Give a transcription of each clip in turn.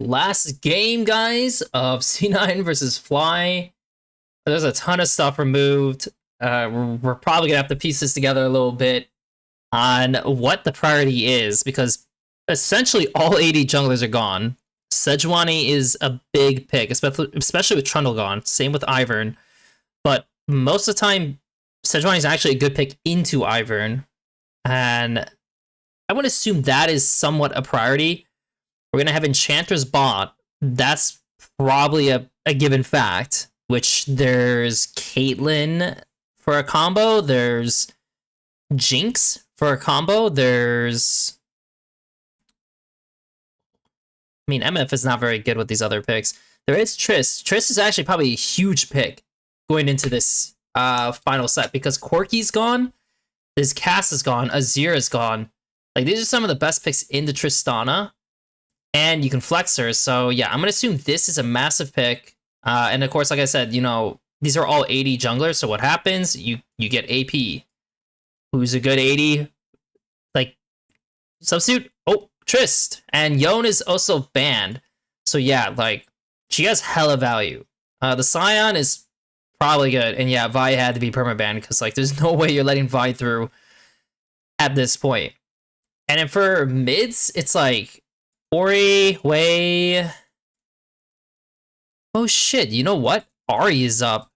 last game, guys, of C9 versus Fly. There's a ton of stuff removed. We're probably gonna have to piece this together a little bit on what the priority is, because essentially all 80 junglers are gone. Sejuani is a big pick, especially with Trundle gone. Same with Ivern. But most of the time, Sejuani is actually a good pick into Ivern. And I would assume that is somewhat a priority. We're going to have Enchantress bot. That's probably a given fact, which there's Caitlyn for a combo. There's Jinx for a combo. There's... I mean, MF is not very good with these other picks. There is Triss. Triss is actually probably a huge pick going into this final set, because Corki's gone, this Cass is gone, Azir is gone. Like, these are some of the best picks into Tristana, and you can flex her. So yeah, I'm gonna assume this is a massive pick. And of course, like I said, you know, these are all 80 junglers. So what happens? You get AP. Who's a good 80? Like, substitute. Oh, Trist. And Yone is also banned. So yeah, like, she has hella value. The Scion is probably good. And yeah, Vi had to be permabanned, because like, there's no way you're letting Vi through at this point. And then for mids, it's like Ori, Wei. Oh shit, you know what? Ahri is up.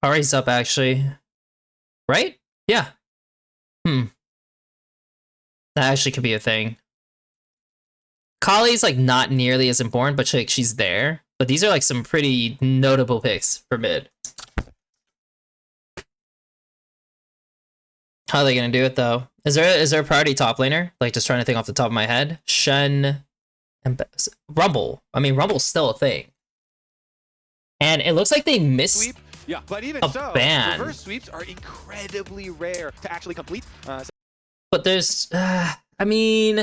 Ahri's up, actually. Right? Yeah. That actually could be a thing. Kali's like not nearly as important, but she's there. But these are like some pretty notable picks for mid. How are they gonna do it though? Is there a priority top laner? Like, just trying to think off the top of my head. Shen and Rumble. I mean, Rumble's still a thing. And it looks like they missed sweep. Yeah, but even so, ban. reverse sweeps are incredibly rare to actually complete. But there's, I mean,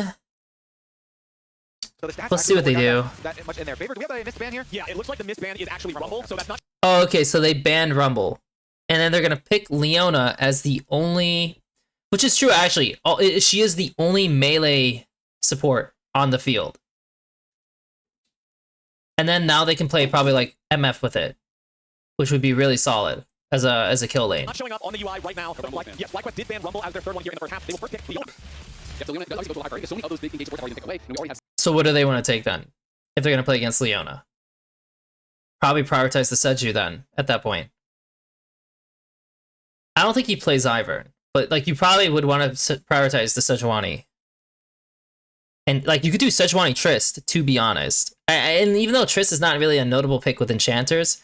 so the let's see what they do. That much in their favor. Do we have a missed ban here? Yeah, it looks like the missed ban is actually Rumble, so that's not. Oh, okay, so they banned Rumble. And then they're going to pick Leona as the only, which is true, actually. She is the only melee support on the field. And then now they can play probably like MF with it, which would be really solid as a kill lane. Not showing up on the UI right now. Yes, FlyQuest did ban Rumble as their third one here in the first half. They will first pick Leona. Yeah, so Leona does go to a high priority. So many of those big engaged supports are already taken away, and we already have. So what do they want to take then? If they're going to play against Leona? Probably prioritize the Seju then, at that point. I don't think he plays Ivern, but like, you probably would want to prioritize the Sejuani. And like, you could do Sejuani Trist, to be honest. And even though Trist is not really a notable pick with enchanters,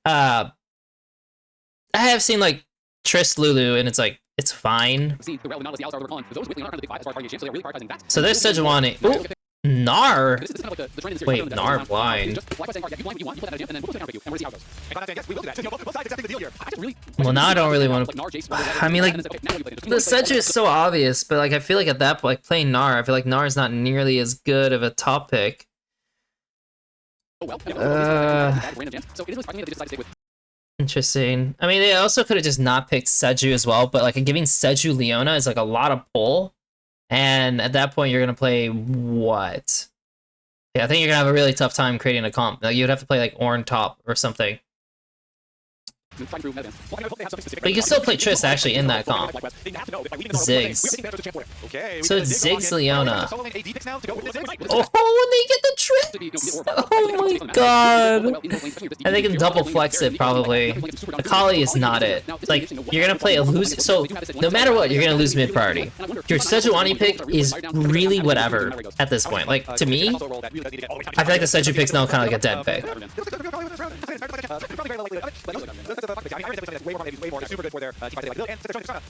I have seen like Trist Lulu, and it's like, it's fine. See, the Nautilus, the Alistar, they're calling. Those with Leonardo, the big five as far as target game, so they're really prioritizing that. So there's Sejuani. Ooh, Gnar. This is kind of like the trend in the Wait, Gnar blind. Just FlyQuest saying, you blind what you want, you put that at a jam, and then we'll play for you, and we'll see how it goes. Yes, we will do that. So, both sides accepting the deal here. I just really. Well, now I don't really want to. I mean, like, the Seju is so obvious, but like, I feel like at that point, like, playing Gnar, I feel like Gnar is not nearly as good of a top pick. Interesting. I mean, they also could have just not picked Seju as well, but like, giving Seju Leona is like a lot of pull. And at that point, you're going to play what? Yeah, I think you're going to have a really tough time creating a comp. Like, you'd have to play like Ornn top or something. But you can still play Triss actually in that comp. Ziggs. So it's Ziggs Leona. Oh, they get the Triss! Oh my god! And they can double flex it probably. Akali is not it. Like, you're gonna play a lose. So no matter what, you're gonna lose mid priority. Your Sejuani pick is really whatever at this point. Like, to me, I feel like the Seju pick's now kind of like a dead pick. I mean, I way more super good for their team fight. And I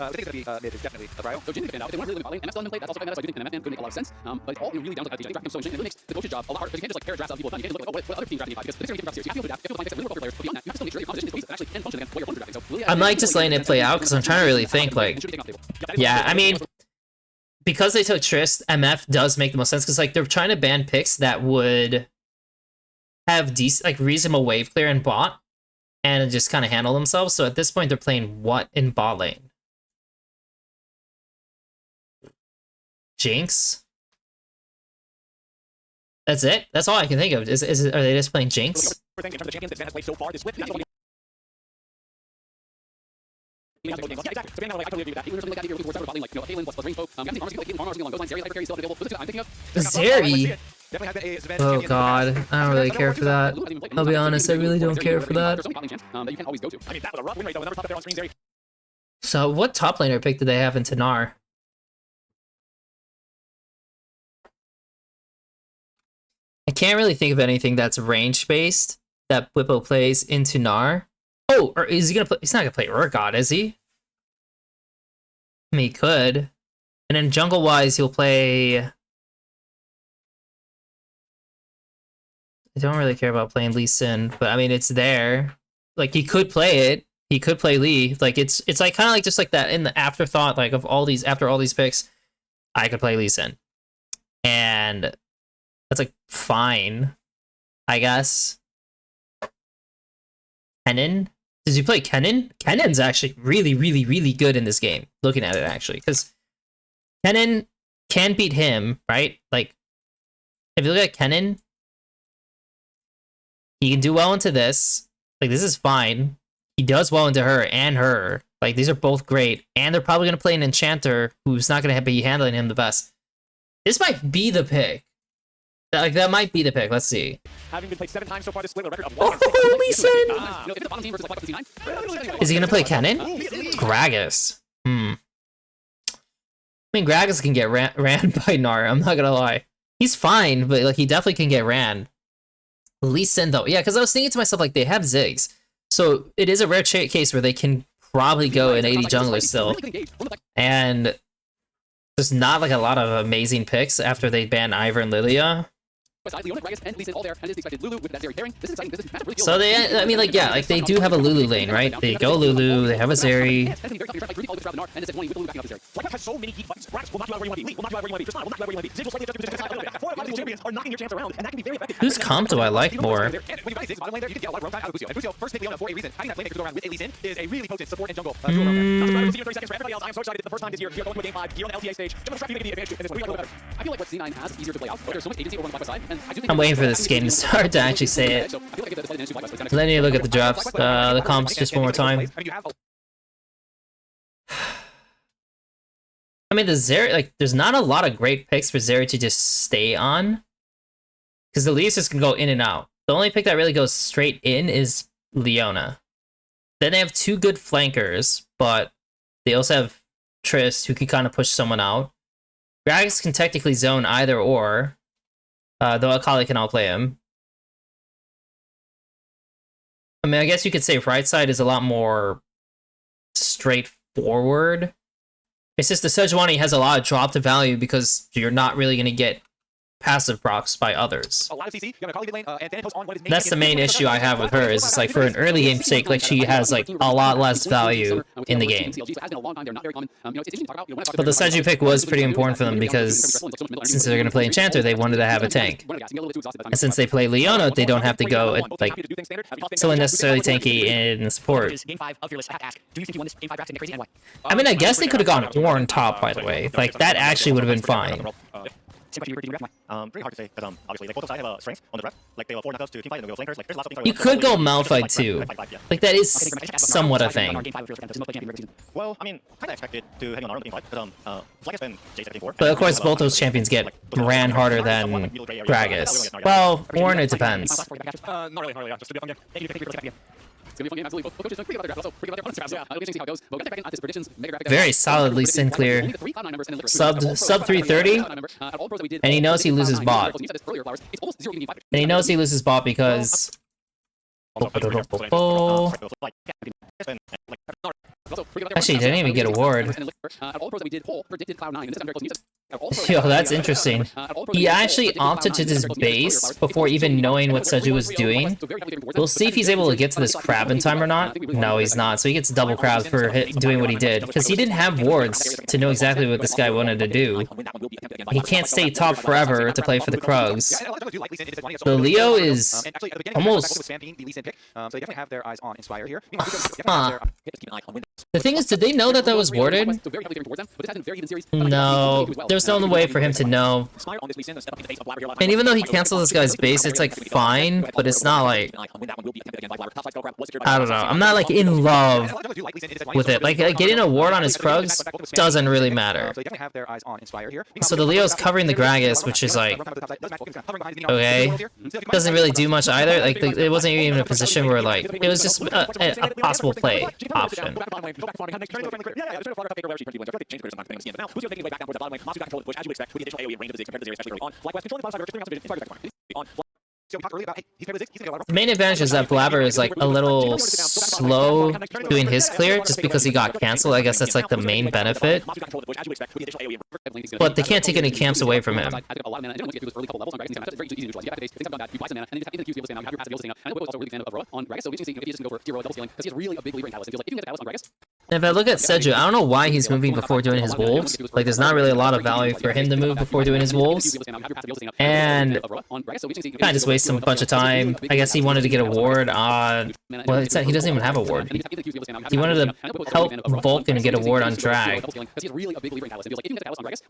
think it's gonna be mid is definitely a trial. So Jin can out. If they want to really win and MF still in play, that's also kind of so I do think the MF could make a lot of sense. But it's all really down to the draft. So Jin, it makes the coach's job a lot harder because you can't just like pair drafts out people. You can't look at what other teams drafting because the next game drafts here. So you have to adapt. You have to find really players. But beyond that, you have to still make sure your composition is cohesive and actually can function against what you're drafting. So really, I'm like just letting it play out because I'm trying to really think like, yeah, I mean, because they took Trist, MF does make the most sense because like they're trying to ban picks that would have decent, like reasonable wave clear in bot and just kind of handle themselves. So at this point, they're playing what in bot lane? Jinx? That's it? That's all I can think of. Are they just playing Jinx? In terms of the champions that Sven has played so far this split, that's what Yeah, exactly. So, I totally agree with that. Even something like that, if you're looking for something like, a Halen plus range poke, guaranteed farmers, like farmers along those lines, Zeri hyper carry still available. What's I'm thinking of? Zeri? definitely has been a Sven Oh champion. god, I don't really care for that. I'll be honest, I really don't care for that. There's so many top lanes that you can always go to. I mean, that was a rough win rate though. Never top it there on screen, Zeri. So what top laner pick do they have in Tanar? I can't really think of anything that's range based that Whippo plays in Tanar. Oh, or is he gonna play? He's not gonna play Urgot, is he? I mean, he could. And then jungle wise, he'll play. I don't really care about playing Lee Sin, but I mean, it's there. Like he could play it. He could play Lee. Like it's like kind of like just like that in the afterthought, like of all these after all these picks, I could play Lee Sin, and that's like fine, I guess. Kennen? Does he play Kennen? Kennen's actually really, really, really good in this game. Looking at it actually, because Kennen can beat him, right? Like if you look at Kennen, he can do well into this. Like this is fine. He does well into her and her. Like these are both great, and they're probably gonna play an enchanter who's not gonna be handling him the best. This might be the pick. Like that might be the pick. Let's see. Having been played 7 times so far this split, with a record of Oh, 1 and 6. Lee Sin! If it's the bottom team versus like C9, Is he gonna play Kennen? Gragas. I mean, Gragas can get ran by Nara. I'm not gonna lie. He's fine, but like he definitely can get ran. Lee Sin though, yeah, because I was thinking to myself like they have Ziggs, so it is a rare case where they can probably go an 80 jungler still, and there's not like a lot of amazing picks after they ban Ivern and Lilia. besides Leona, Gragas, and Lee Sin all there, and it is the expected Lulu with that Zeri pairing. This is exciting. This is really So they, I mean, like yeah, like they do have a Lulu lane, right? They go Lulu, they have a Zeri. White has so many geek buttons. Grax will knock you out where you want to be. Lee will knock you out where you want to be. Tristana will knock you out where you want to be. Ziggs will slightly adjust your position to attack. 4 of 5 champions are knocking your champs around, and that can be very effective. Whose comp do I like more? And when you buy Ziggs bottom lane there, you can get a lot of roam time out of Lucio. And Lucio first pick Leona for a reason. Having that lane that could go around with a Lee Sin is a really potent support and jungle duo roam there. Not surprised to see you in 30 seconds for everybody else. I am so excited. It's the first time this year. Here going to a game 5 here on the LTA stage. Jump on the trap, you make the advantage in this one. We got a little better. I feel like what C9 has is easier to play out, but there's so much agency over on the Black side, and I do think I'm waiting for this game to start to actually say it. Let me look at the drops, the comps just one more time. I mean, the Zeri, like, there's not a lot of great picks for Zeri to just stay on, because the Leases can go in and out. The only pick that really goes straight in is Leona. Then they have 2 good flankers, but they also have Trist, who can kind of push someone out. Gragas can technically zone either or, though Akali can outplay him. I mean, I guess you could say right side is a lot more straightforward. It's just the Sejuani has a lot of drop to value because you're not really going to get passive procs by others. A lot of CC. You have a Akali lane, and Thanatos on what is That's the main issue I have with her, is it's like for an early game sake, like she has like a lot less value in the game. But the Seju pick was pretty important for them because since they're going to play Enchanter, they wanted to have a tank. And since they play Leona, they don't have to go at, like someone necessarily tanky in support. I mean, I guess they could have gone Ornn top, by the way. Like, that actually would have been fine. Pretty hard to say because obviously like both sides have strengths on the draft. Like they have 4 knockouts to team fight and they go flankers. Like there's lots of things. You could go Malphite too. Like that is somewhat a thing. Well, I mean, kind of expected to hang on arm team fight because Flag has been J7 before. But of course, both those champions get ran harder than Gragas. Well, Ornn, it depends. Not really, just to be a fun game. Thank you for looking at me. It's gonna be a fun game, absolutely. Both coaches doing pretty good about their drafts also. Yeah, it'll be interesting to see how it goes. But we'll get back into predictions. Very solidly Sinclair. Sub 330. And he knows he loses bot. And he knows he loses bot because... Actually, he didn't even get a ward. Yo, that's interesting. He actually opted to this base before even knowing what Seju was doing. We'll see if he's able to get to this crab in time or not. No, he's not. So he gets double crabs for doing what he did. Because he didn't have wards to know exactly what this guy wanted to do. He can't stay top forever to play for the Krugs. So Leo is almost... So they definitely have their eyes on Inspire here. The thing is, did they know that that was warded? No. There was no way for him to know. And even though he canceled this guy's base, it's like fine, but it's not like, I don't know. I'm not like in love with it. Like getting a ward on his Krugs doesn't really matter. So the Leo's covering the Gragas, which is like, okay, doesn't really do much either. Like it wasn't even a position where like it was just a possible play option. The main advantage is that Blabber is like a little slow doing his clear just because he got cancelled. I guess that's like the main benefit. But they can't take any camps away from him. If I look at Seju, I don't know why he's moving before doing his wolves. Like, there's not really a lot of value for him to move before doing his wolves. And kind of just wasting a bunch of time. I guess he wanted to get a ward on... Well, it's that he doesn't even have a ward. He wanted to help Vulcan get a ward on Drag.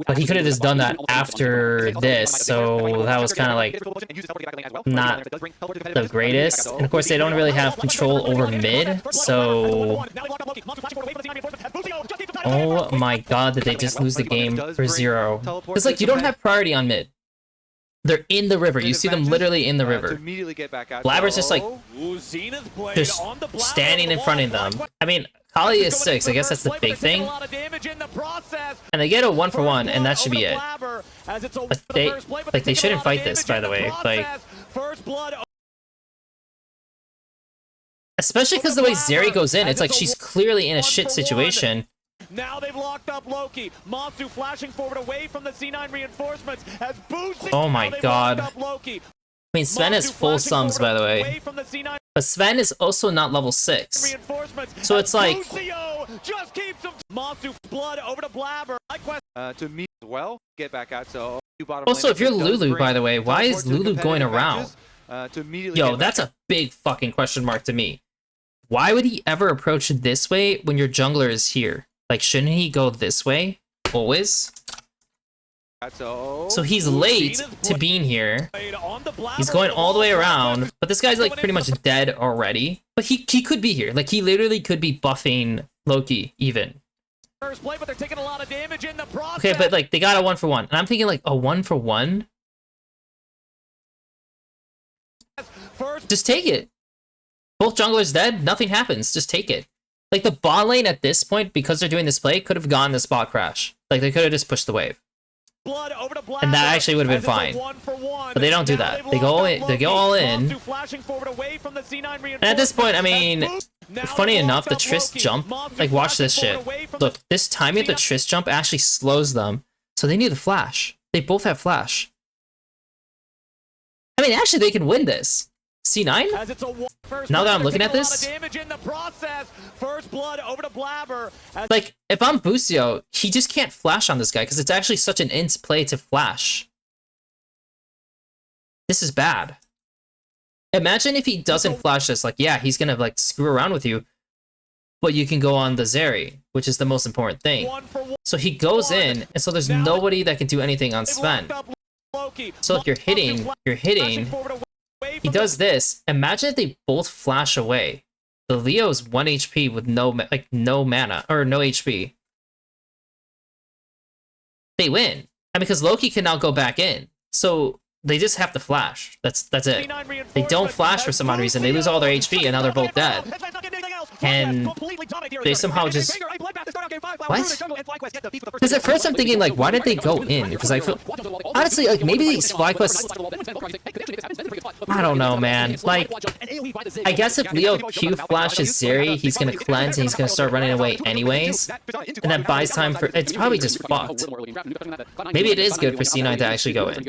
But he could have just done that after this, so that was kind of like not the greatest. And of course, they don't really have control over mid, so... Oh my god, did they just lose the game for 0? It's like, you don't have priority on mid. They're in the river. You see them literally in the river. Blabber's just like, just standing in front of them. I mean, Kali is 6. I guess that's the big thing. And they get a 1-for-1, and that should be it. But they shouldn't fight this, by the way. Like, especially because the way Zeri goes in, it's like she's clearly in a shit situation. Now they've locked up Loki. Monsu flashing forward away from the C9 reinforcements as boosting. Oh my god. I mean, Sven has full sums, by the way. But Sven is also not level 6. So it's like... just keeps him. Monsu blood over to Blabber. To me as well. Get back out. So also, if you're Lulu, by the way, why is Lulu going around? Yo, that's a big fucking question mark to me. Why would he ever approach it this way when your jungler is here? Like, shouldn't he go this way? Always? So he's late to being here. He's going all the way around. But this guy's, like, pretty much dead already. But he could be here. Like, he literally could be buffing Loki, even. Okay, but, like, they got a 1-for-1. And I'm thinking, like, a 1-for-1? Just take it. Both junglers dead, nothing happens. Just take it. Like, the bot lane at this point, because they're doing this play, could have gone the spot crash. Like, they could have just pushed the wave. And that actually would have been fine. But they don't do that. They go all in. And at this point, I mean, funny enough, the Triss jump, like, watch this shit. Look, this timing of the Triss jump actually slows them. So they need the flash. They both have flash. I mean, actually, they can win this. C9? Now that I'm looking at this, like, if I'm Busio, he just can't flash on this guy because it's actually such an int play to flash. This is bad. Imagine if he doesn't flash this, like, yeah, he's gonna, like, screw around with you, but you can go on the Zeri, which is the most important thing. So he goes in, and so there's nobody that can do anything on Sven. So if you're hitting, he does this. Imagine if they both flash away. The Leo's 1 HP with no mana, or no HP. They win. And because Loki can now go back in. So they just have to flash. That's it. They don't flash for some odd reason. They lose all their HP and now they're both dead. And they somehow just... What? Because at first I'm thinking, like, why did they go in? Because I feel... Honestly, like, maybe these FlyQuests... I don't know, man. Like, I guess if Leo Q flashes Zeri, he's gonna cleanse and he's gonna start running away anyways. And that buys time for... It's probably just fucked. Maybe it is good for C9 to actually go in.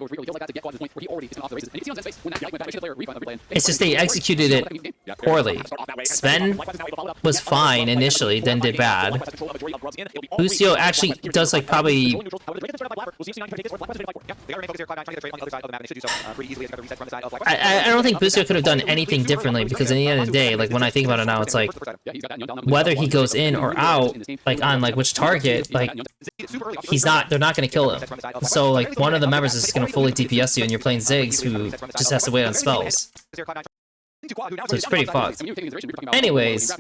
It's just they executed it poorly. Sven was fine initially, then did bad. Lucio actually does like probably. I don't think Lucio could have done anything differently because in the end of the day, like when I think about it now, it's like whether he goes in or out, like on like which target, like they're not gonna kill him. So like one of the members is gonna fully DPS you, and you're playing Ziggs who just has to wait on spells. So it's pretty fucked. Anyways,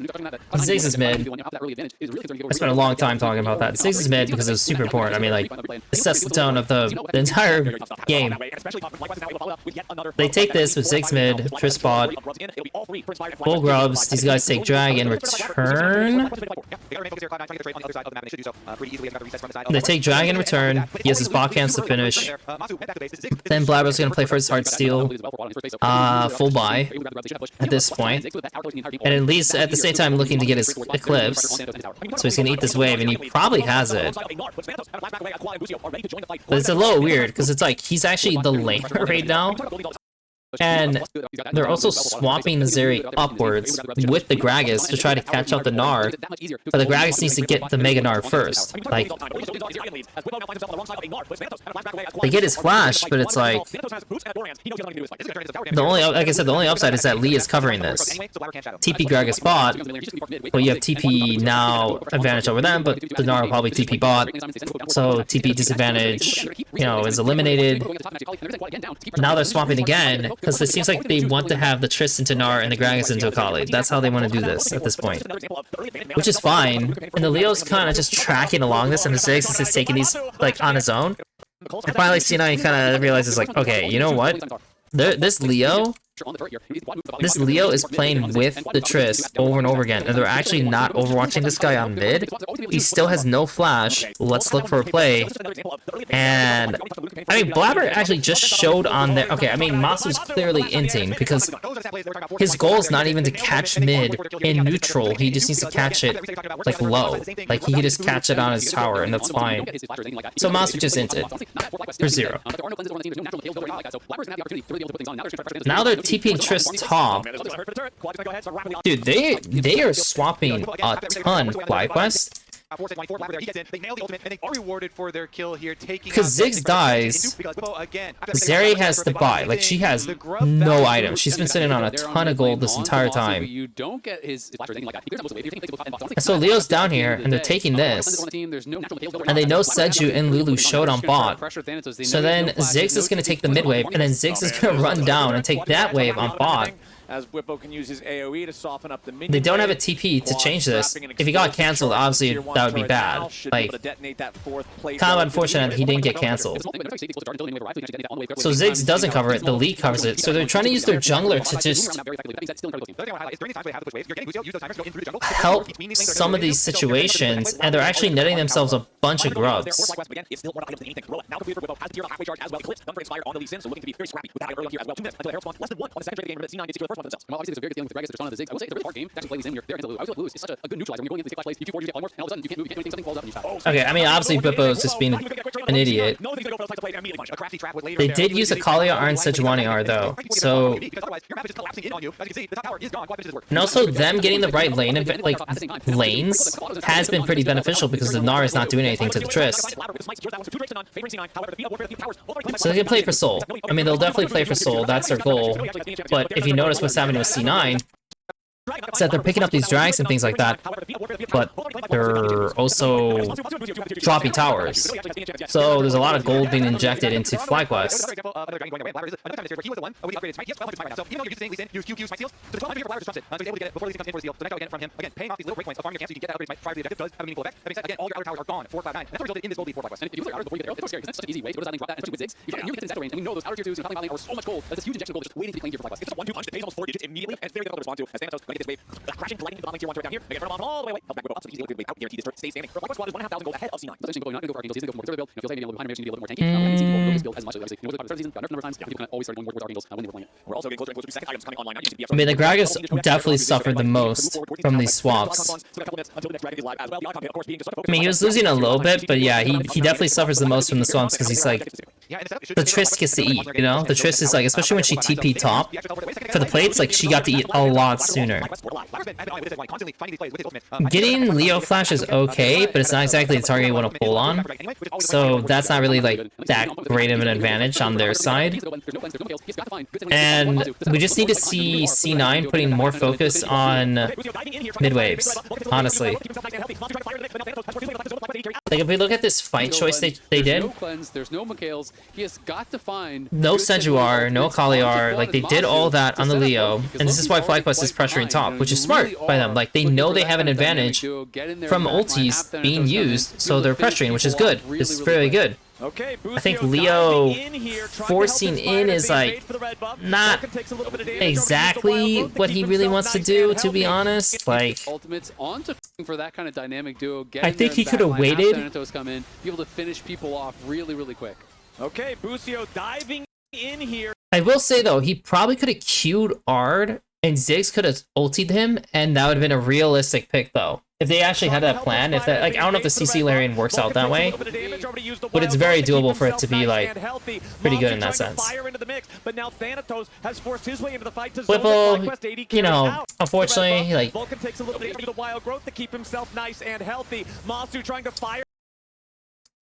Ziggs is mid. I spent a long time talking about that. Ziggs is mid because it was super important. I mean, like, it sets the tone of the entire game. They take this with Ziggs mid, Triss bot, full grubs. These guys take drag in return. They take drag in return. He has his bot camps to finish. Then Blabber's gonna play for his heart steal. Full buy at this point, and at least at the same time looking to get his Eclipse, so he's gonna eat this wave, and he probably has it. But it's a little weird because it's like he's actually the laner right now, and they're also swapping the Zeri upwards with the Gragas to try to catch out the Gnar, but the Gragas needs to get the Mega Gnar first. Like, they get his flash, but it's like the only, like I said, the only upside is that Lee is covering this. TP Gragas bot, well, you have TP now advantage over them, but the Gnar will probably TP bot, so TP disadvantage, you know, is eliminated. Now they're swapping again, because it seems like they want to have the Triss into Gnar and the Gragas into Akali. That's how they want to do this at this point. Which is fine. And the Leo's kind of just tracking along this, and the Ziggs is just taking these, like, on his own. And finally, C9 kind of realizes, like, okay, you know what? This Leo is playing with the Triss over and over again, and they're actually not overwatching this guy on mid. He still has no flash. Let's look for a play. And I mean, Blabber actually just showed on there. Okay, I mean, Masu's clearly inting because his goal is not even to catch mid in neutral. He just needs to catch it like low. Like he can just catch it on his tower, and that's fine. So Masu just inted for 0. Now they're TPing Triss top. Dude, they are swapping a ton FlyQuest. Because Ziggs dies, Zeri has to buy. Like, she has no items. She's been sitting on a ton of gold this entire time. And so Leo's down here, and they're taking this. And they know Seju and Lulu showed on bot. So then Ziggs is going to take the mid wave, and then Ziggs is going to run down and take that wave on bot. As Whippo can use his AoE to soften up the minion. They don't have a TP to change this. If he got cancelled, obviously that would be bad. Like, kind of unfortunate he didn't get cancelled. So Ziggs doesn't cover it, the Lee covers it. So they're trying to use their jungler to just help some of these situations, and they're actually netting themselves a bunch of grubs. Obviously, there's a very good feeling with the Gragas that they're on the Ziggs. I will say it's a really hard game. Actually, plays in here. They're against the Lulu. I was lose. It's such a good neutralizer when you're going into these flash plays. You Q4, you get all more, and all of a sudden you can't move, you can't do anything, something falls up and you stop. Okay, I mean, obviously Bippo is just being an idiot. They did use a Kalia R and Sejuani R though, so... And also them getting the right lane, like, lanes, has been pretty beneficial because the Gnar is not doing anything to the Triss. So they can play for Soul. I mean, they'll definitely play for Soul, that's their goal. But if you notice what's happening with C9, it's that they're picking up these drags and things like that, but they're also dropping towers. So there's a lot of gold being injected into FlyQuest. Crashing, colliding into the bottom tier 1 turret down here. They get run all the way away. Help back up. Easily out here. This turret stays standing. Request squad is 1,500 gold ahead of C9. That's going not going to go for Archangels. He's going to go for more conservative build. It feels like maybe a little behind maybe a little bit more tanky. I haven't seen people build as much obviously. You know, the season got nerfed a number of times. People kind of always started going more with Archangels when they were playing it. We're also getting closer and closer to second items coming online. I mean, the Gragas definitely suffered the most from these swaps. I mean, he was losing a little bit, but yeah, he definitely suffers the most from the swaps because he's like, the Triss gets to eat, you know? The Triss is like, especially when she TP top, for the plates, like, she got to eat a lot sooner. Getting Leo Flash is okay, but it's not exactly the target you want to pull on. So that's not really, like, that great of an advantage on their side. And we just need to see C9 putting more focus on mid waves, honestly. Like, if we look at this fight choice they did, there's no McHale's. He has got to find no Sejuar, no Kaliar, like, they did all that on the Leo, and this is why FlyQuest is pressuring top, which is smart by them. Like, they know they have an advantage from ultis being used, so they're pressuring, which is good. This is very good. I think Leo forcing in is like not exactly what he really wants to do, to be honest. Like, for that kind of dynamic duo. I think he could have waited. Come in, be able to finish people off really quick. Okay, Busio diving in here. I will say though, he probably could have queued Ard and Ziggs could have ultied him, and that would have been a realistic pick though. If they actually had that plan, if that, like, I don't know if the CC Larian works out that way, but it's very doable for it to be, like, pretty good in that sense. Whipple, you know, unfortunately, like,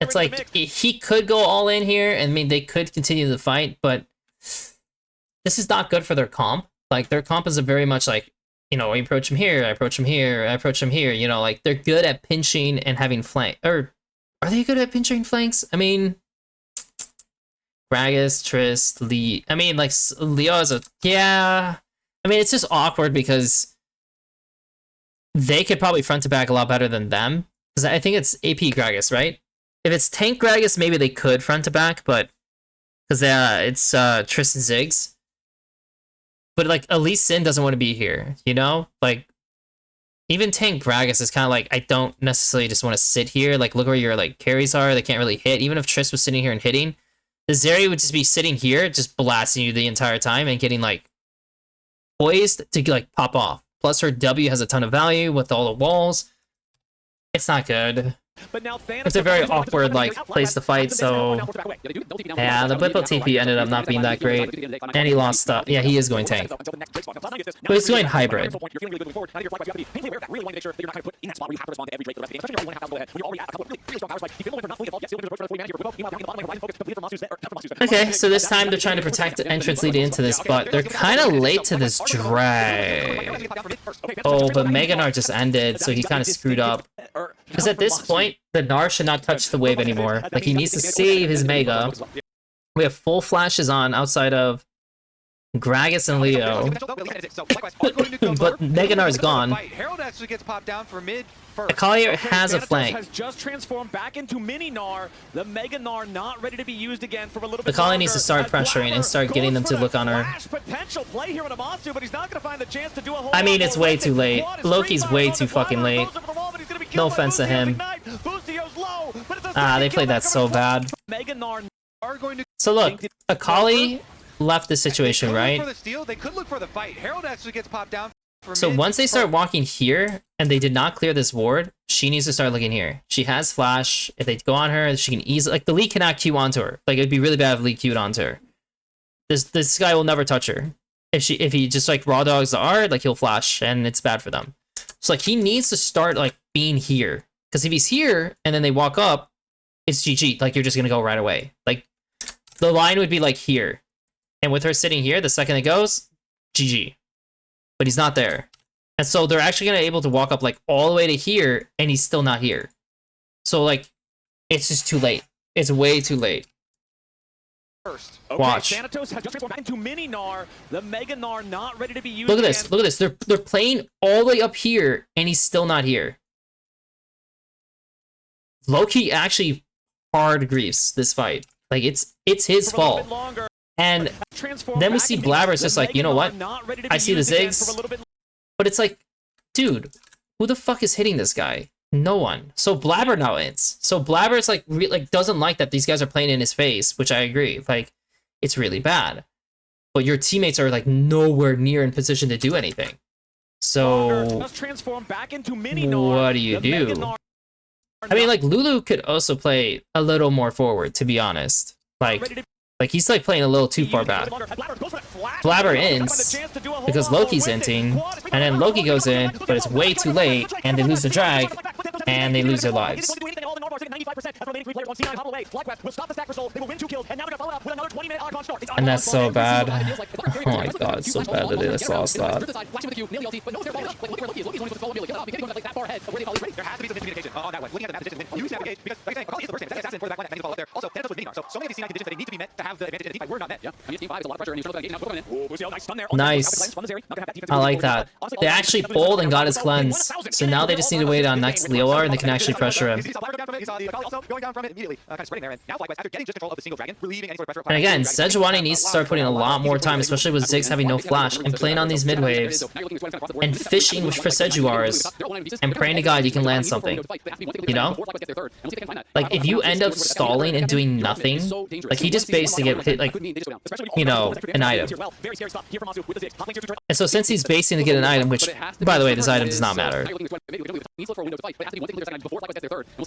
it's like, he could go all in here, and I mean, they could continue the fight, but this is not good for their comp. Like, their comp is a very much like, you know, I approach him here, I approach him here, I approach him here, you know, like, they're good at pinching and having flank, or are they good at pinching flanks? I mean, Gragas, Triss, Lee, I mean, like, Leo is a, yeah, I mean, it's just awkward because they could probably front to back a lot better than them, because I think it's AP Gragas, right? If it's tank Gragas, maybe they could front to back, but, because it's Triss and Ziggs. But, like, Elise Sin doesn't want to be here, you know? Like, even tank Gragas is kind of like, I don't necessarily just want to sit here. Like, look where your, like, carries are. They can't really hit. Even if Triss was sitting here and hitting, the Zeri would just be sitting here, just blasting you the entire time and getting, like, poised to, like, pop off. Plus, her W has a ton of value with all the walls. It's not good. It's a very awkward, like, place to fight, so yeah, the Blippo TP ended up not being that great, and he lost stuff. Yeah, he is going tank, but he's going hybrid. Okay, so this time they're trying to protect the entrance leading into this, but they're kind of late to this drag. Oh, but Mega Gnar just ended, so he kind of screwed up. Because at this point, the Gnar should not touch the wave anymore. Like, he needs to save his Mega. We have full flashes on outside of Gragas and Leo. But Mega Gnar is gone. Akali has a flank. Has just transformed back into Mini Gnar. The Mega Gnar not ready to be used again for a little bit. Akali needs to start pressuring and start getting them to look on her. I mean, it's way too late. Loki's way too fucking late. No offense to him. Ah, they played that so bad. So look, Akali left the situation, right? So once they start walking here, and they did not clear this ward, she needs to start looking here. She has flash. If they go on her, she can easily, like, the Lee cannot Q onto her. Like, it'd be really bad if Lee Q'd onto her. This guy will never touch her. If he just, like, raw dogs the R, like, he'll flash, and it's bad for them. So, like, he needs to start, like, being here. Because if he's here, and then they walk up, it's GG. Like, you're just gonna go right away. Like, the line would be, like, here. And with her sitting here, the second it goes, GG. But he's not there. And so they're actually going to be able to walk up, like, all the way to here, and he's still not here. So, like, it's just too late. It's way too late. Watch. Thanatos has just transformed back into Mini Gnar. The Mega Gnar not ready to be used. Look at this. Look at this. They're playing all the way up here, and he's still not here. Loki actually hard griefs this fight. Like, it's his fault. And then we see Blabber's just like, you know what? I see the Ziggs. But it's like, dude, who the fuck is hitting this guy? No one. So Blabber now ends. So Blabber's like, doesn't like that these guys are playing in his face, which I agree. Like, it's really bad. But your teammates are, like, nowhere near in position to do anything. So what do you do? I mean, like, Lulu could also play a little more forward, to be honest. Like he's like playing a little too far back. Blabber ends because Loki's inting, and then Loki goes in, but it's way too late, and they lose the drag, and they lose their lives. And that's so bad. Oh my god, it's so bad that they just lost that. There has to be some miscommunication on that one. Looking at the map positions, you navigate because, like I say, is the worst assassin for that one that follow up there. Also, that's what's meeting. So many of these C9 conditions that they need to be met to have the advantage in the team fight were not met. Yeah, I mean, team 5 is a lot of pressure, and you're trying to engage now. Nice. I like that. They actually pulled and got his cleanse, so now they just need to wait on next Leolar and they can actually pressure him. And again, Sejuani needs to start putting a lot more time, especially with Ziggs having no flash, and playing on these mid waves, and fishing for Sejuars, and praying to God you can land something. You know? Like, if you end up stalling and doing nothing, like, he just basically get hit, like, you know, an item. And so since he's basing to get an item, which, by the way, this item does not matter.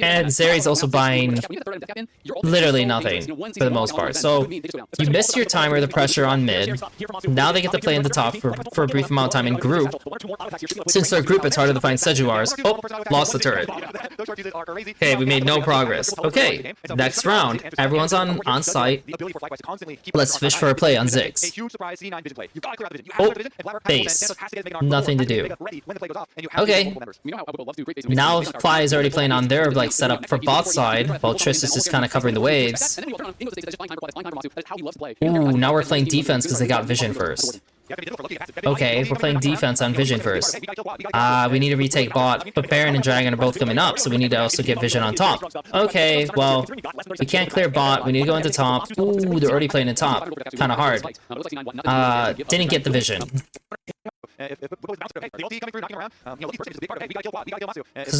And Zeri's also buying literally nothing, for the most part. So, you miss your timer, the pressure on mid. Now they get to play in the top for a brief amount of time in group. Since they're group, it's harder to find Sejuars. Oh, lost the turret. Okay, we made no progress. Okay, next round. Everyone's on site. Let's fish for a play on Ziggs. Oh, base. Nothing to do. Okay. Now Fly is already playing on their like setup for bot side, while Triss is just kind of covering the waves. Ooh, now we're playing defense because they got vision first. Okay, we're playing defense on vision first. We need to retake bot, but Baron and Dragon are both coming up, so we need to also get vision on top. Okay, well, we can't clear bot, we need to go into top. Ooh, they're already playing in top. Kinda hard. Didn't get the vision. Because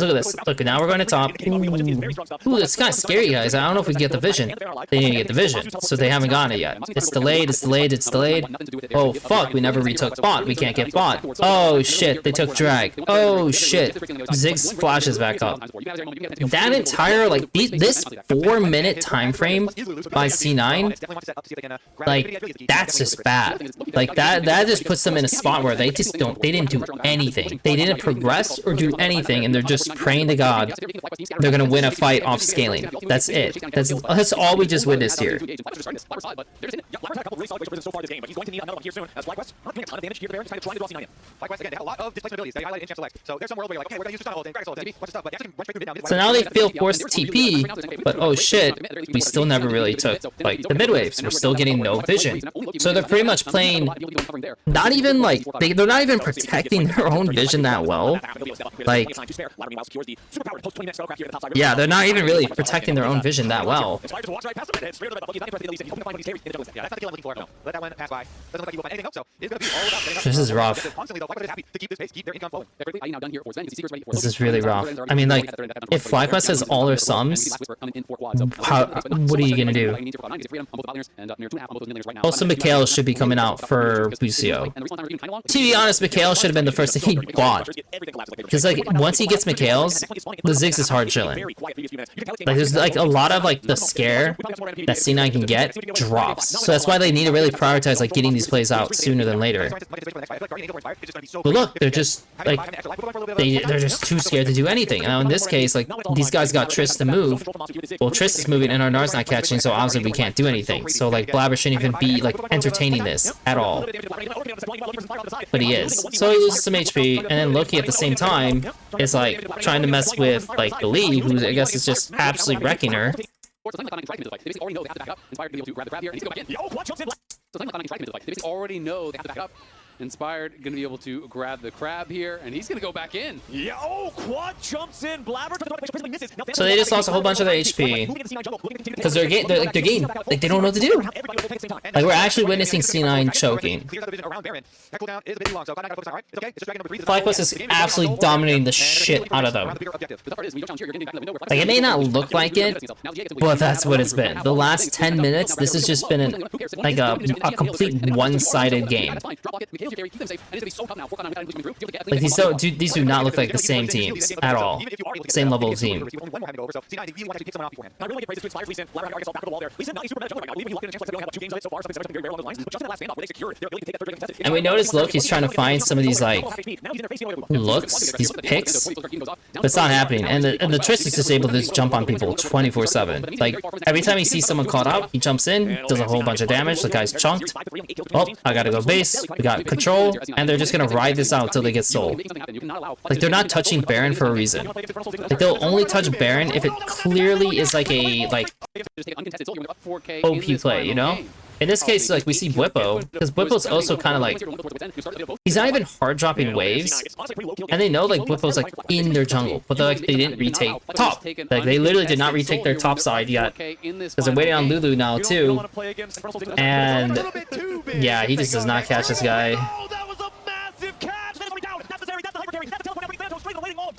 look at this. Look, now we're going to top. Ooh, it's kind of scary, guys. I don't know if we can get the vision. They didn't get the vision, so they haven't gotten it yet. It's delayed, it's delayed, it's delayed. Oh, fuck, we never retook bot. We can't get bot. Oh, shit, they took drag. Oh, shit. Ziggs flashes back up. That entire, like, this 4-minute time frame by C9, like, that's just bad. Like, that just puts them in a spot where they didn't do anything. They didn't progress or do anything, and they're just praying to God they're gonna win a fight off scaling. That's it. That's all we just witnessed here. So now they feel forced to TP, but oh shit, we still never really took like the mid waves. We're still getting no vision. So they're pretty much playing not even like they're not even protecting their own vision that well. Like, yeah, they're not even really protecting their own vision that well. This is rough. This is really rough. I mean, like, if FlyQuest has all their sums, what are you gonna do? Also, Mikhail should be coming out for Lucio. To be honest, Mikhail should have been the first thing he bought. Because, like, once he gets Mikhail's, the Ziggs is hard chilling. Like, there's, like, a lot of, like, the scare that C9 can get drops. So that's why they need to really prioritize, like, getting these plays out sooner than later. But look, they're just, like, they're just too scared to do anything. Now, in this case, like, these guys got Triss to move. Well, Triss is moving and our Nar's not catching, so obviously we can't do anything. So, like, Blabber shouldn't even be, like, entertaining this at all. But he is. So he loses some HP, and then Loki at the same time is, like, trying to mess with, like, the Lee, who I guess is just absolutely wrecking her. Already know they have to back up. Inspired going to be able to grab the crab here, and he's going to go back in. Yeah, oh, Quad jumps in. Blabber misses. So they just lost a whole bunch of their HP because they're getting like they don't know what to do. Like, we're actually witnessing C9 choking. FlyQuest is absolutely dominating the shit out of them. Like, it may not look like it, but that's what it's been. The last 10 minutes, this has just been like a complete one-sided game. scales you carry, keep them safe, and it's gonna be so tough now. 4 with coming through. Be able to get Like these do not look like the same teams at all. Same level of team. And we noticed Loki's trying to find some of these like looks, these picks, but it's not happening. And the Triss is just able to just jump on people 24/7. Like every time he sees someone caught out, he jumps in, does a whole bunch of damage. The guy's chunked. Oh, I gotta go base. We got control, and they're just gonna ride this out till they get sold. Like they're not touching Baron for a reason. Like they'll only touch Baron if it clearly is like a OP play, you know? In this case, like we see Bwipo, because Bwipo's also kind of like he's not even hard dropping waves, and they know like Bwipo's like in their jungle, but they didn't retake top. Like they literally did not retake their top side yet, because they're waiting on Lulu now too. And yeah, he just does not catch this guy.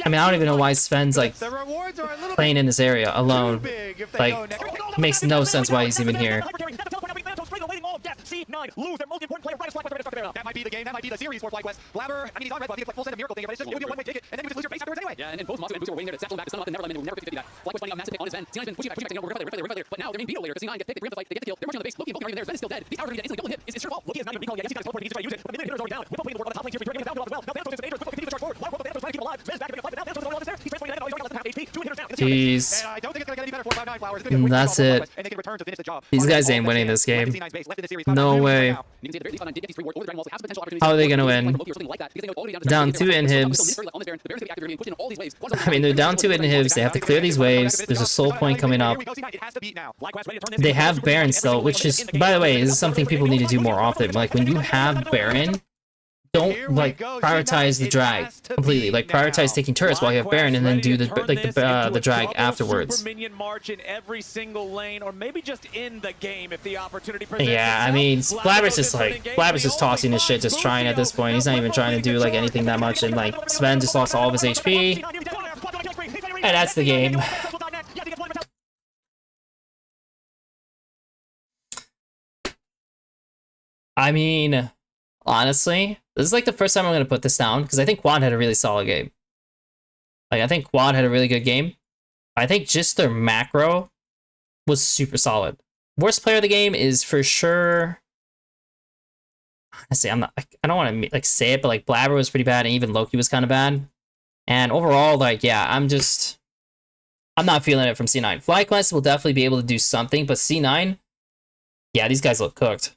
I mean, I don't even know why Sven's like playing in this area alone. Like, it makes no sense why he's even here. That might be the game. That might be the series for FlyQuest. Blabber, I mean, he's on red buff. He has like full send a miracle thing, but it's just it'll be a one-way ticket, and then you just lose your base afterwards anyway. Yeah, and both Moxie and Booster were waiting there to settle back, to stun him up, and never let him in. They were never 50-50 that. FlyQuest finding a massive pick on his Sven. C9's been pushing back, saying, no, we're gonna fight later, but now they're being beat later, because C9 gets picked, they bring up the fight, they get the kill, they're marching on the base, Loki and Vulcan aren't even there, Sven is still dead. These towers are gonna get instantly double hit. It's sure fault. Loki is not even recalling yet. He's got his teleport, he needs to try to use it, but the inhibitor's already down. Whippo playing the work on the top lane here, he's bringing it down as well. Now Thanos is in danger, Whippo continues to charge forward. While Thanos trying to keep him alive, Sven's back to bring a fight, but now Thanos is going on there. He's transferring it, he's already less than half HP. 2 inhibitors now. Jeez. And I don't think it's gonna get any better. 459 flowers. It's gonna be a That's it. and they can return to finish the job. These guys ain't winning this game. No way. How are they gonna win? Down 2 inhibs. I mean, they're down 2 inhibs. They have to clear these waves. There's a soul point coming up. They have Baron still, which is, by the way, is something people need to do more often. Like when you have Baron, don't like prioritize the drag completely. Like prioritize taking turrets while you have Baron, and then do the drag afterwards. Yeah, I mean, Blabber's just tossing his shit, just trying at this point. He's not even trying to do like anything that much, and like Sven just lost all of his HP, and that's the game. I mean, honestly, this is like the first time I'm going to put this down, because I think Quad had a really solid game. Like, I think Quad had a really good game. I think just their macro was super solid. Worst player of the game is for sure... Honestly, I don't want to like say it, but like Blabber was pretty bad, and even Loki was kind of bad. And overall, like, yeah, I'm not feeling it from C9. FlyQuest will definitely be able to do something, but C9, yeah, these guys look cooked.